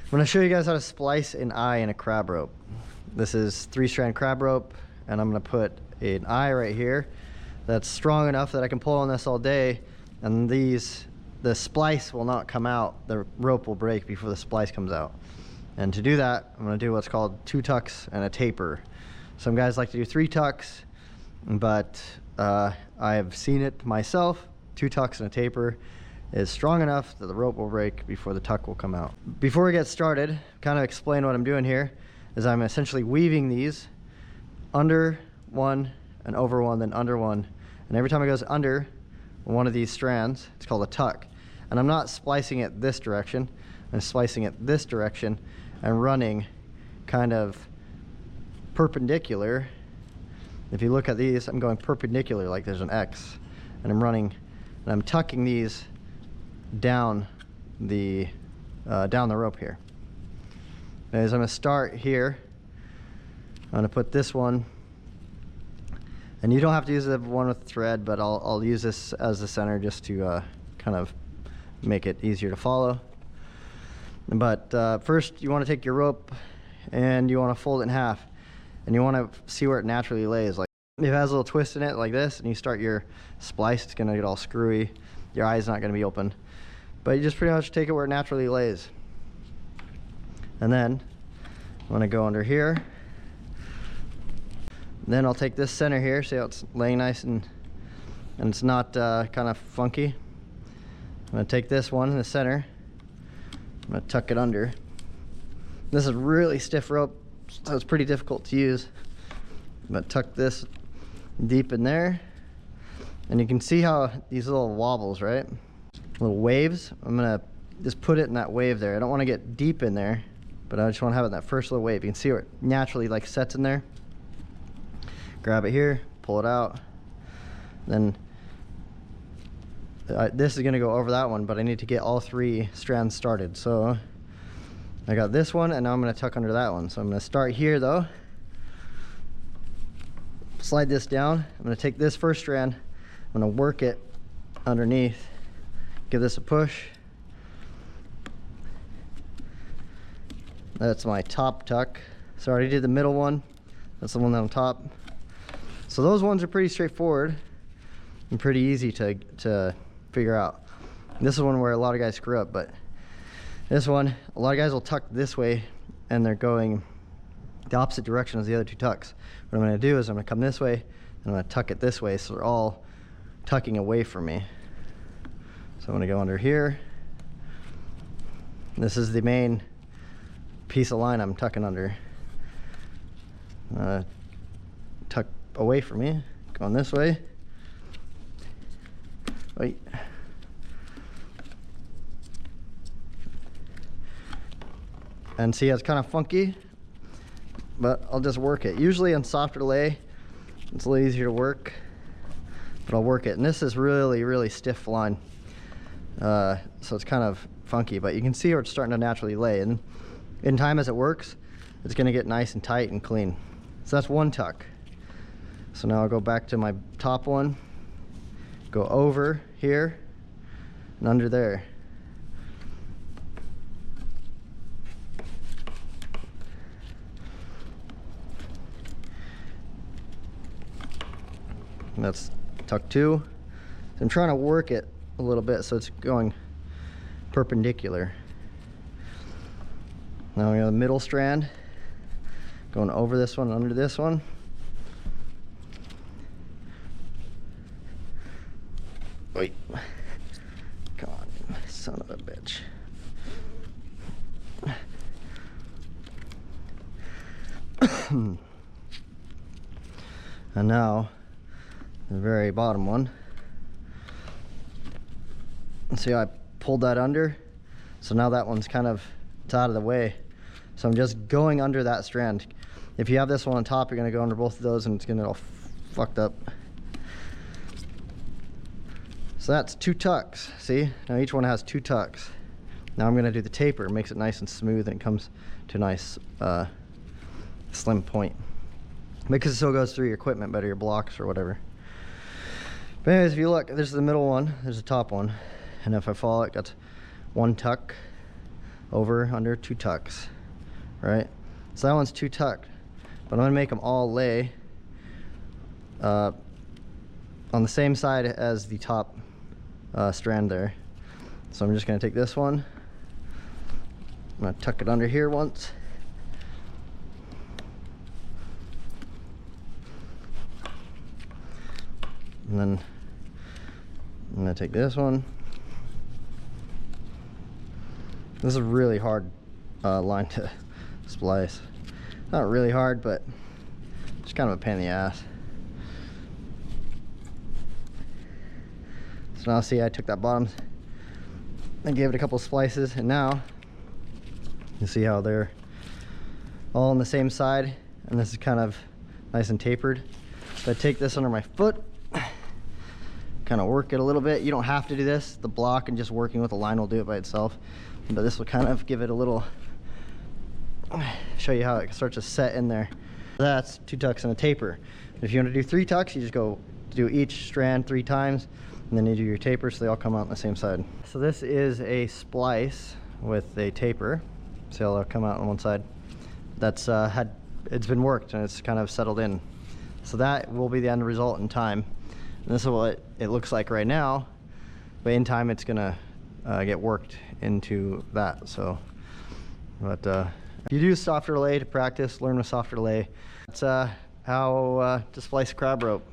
I'm going to show you guys how to splice an eye in a crab rope. This is 3-strand crab rope, and I'm going to put an eye right here that's strong enough that I can pull on this all day, and the splice will not come out. The rope will break before the splice comes out. And to do that, I'm going to do what's called 2 tucks and a taper. Some guys like to do 3 tucks, but I have seen it myself. 2 tucks and a taper is strong enough that the rope will break before the tuck will come out. Before we get started, kind of explain what I'm doing here is I'm essentially weaving these under one and over one, then under one. And every time it goes under one of these strands, it's called a tuck. And I'm not splicing it this direction, I'm splicing it this direction and running kind of perpendicular. If you look at these, I'm going perpendicular like there's an X, and I'm running, and I'm tucking these down the rope here. As I'm going to start here, I'm going to put this one, and you don't have to use the one with thread, but I'll use this as the center just to kind of make it easier to follow. But first you want to take your rope and you want to fold it in half, and you want to see where it naturally lays. Like if it has a little twist in it like this, and you start your splice, it's going to get all screwy. Your eye's not going to be open. But you just pretty much take it where it naturally lays. And then I'm going to go under here. Then I'll take this center here, see how it's laying nice and it's not kind of funky. I'm going to take this one in the center. I'm going to tuck it under. This is really stiff rope, so it's pretty difficult to use. But tuck this deep in there. And you can see how these little wobbles, right? Little waves. I'm gonna just put it in that wave there. I don't want to get deep in there, but I just want to have it in that first little wave. You can see where it naturally like sets in there. Grab it here, pull it out. Then this is gonna go over that one, but I need to get all 3 strands started. So I got this one, and now I'm gonna tuck under that one. So I'm gonna start here though. Slide this down. I'm gonna take this first strand. I'm gonna work it underneath. Give this a push. That's my top tuck. So I already did the middle one. That's the one on top. So those ones are pretty straightforward and pretty easy to figure out. This is one where a lot of guys screw up, but this one, a lot of guys will tuck this way and they're going the opposite direction as the other 2 tucks. What I'm gonna do is I'm gonna come this way and I'm gonna tuck it this way, so they're all tucking away from me. So I'm going to go under here. This is the main piece of line I'm tucking under. Tuck away from me. Going this way. Wait. And see, it's kind of funky, but I'll just work it. Usually on softer lay, it's a little easier to work, but I'll work it. And this is really, really stiff line. So it's kind of funky, but you can see where it's starting to naturally lay, and in time as it works, it's going to get nice and tight and clean. So that's 1 tuck. So now I'll go back to my top one, go over here and under there. And that's tuck 2. So I'm trying to work it a little bit so it's going perpendicular. Now we got the middle strand going over this one, under this one. Wait, come on, son of a bitch. And now the very bottom one. See how I pulled that under? So now that one's kind of, it's out of the way. So I'm just going under that strand. If you have this one on top, you're gonna go under both of those and it's gonna get all fucked up. So that's 2 tucks, see? Now each one has 2 tucks. Now I'm gonna do the taper. It makes it nice and smooth and it comes to a nice slim point. Because it still goes through your equipment better, your blocks or whatever. But anyways, if you look, there's the middle one, there's the top one. And if I follow it, got 1 tuck, over, under, 2 tucks, right? So that one's 2 tucked, but I'm gonna make them all lay on the same side as the top strand there. So I'm just gonna take this one, I'm gonna tuck it under here once, and then I'm gonna take this one. This is a really hard line to splice. Not really hard, but just kind of a pain in the ass. So now see, I took that bottom and gave it a couple splices, and now you see how they're all on the same side, and this is kind of nice and tapered. So I take this under my foot, kind of work it a little bit. You don't have to do this. The block and just working with the line will do it by itself, but this will kind of give it a little, show you how it starts to set in there. That's 2 tucks and a taper. If you want to do 3 tucks, you just go do each strand 3 times, and then you do your taper so they all come out on the same side. So this is a splice with a taper. See how they'll come out on one side. That's it's been worked and it's kind of settled in. So that will be the end result in time. And this is what it looks like right now, but in time it's gonna get worked into that. So, but if you do softer lay to practice, learn with softer lay. That's how to splice crab rope.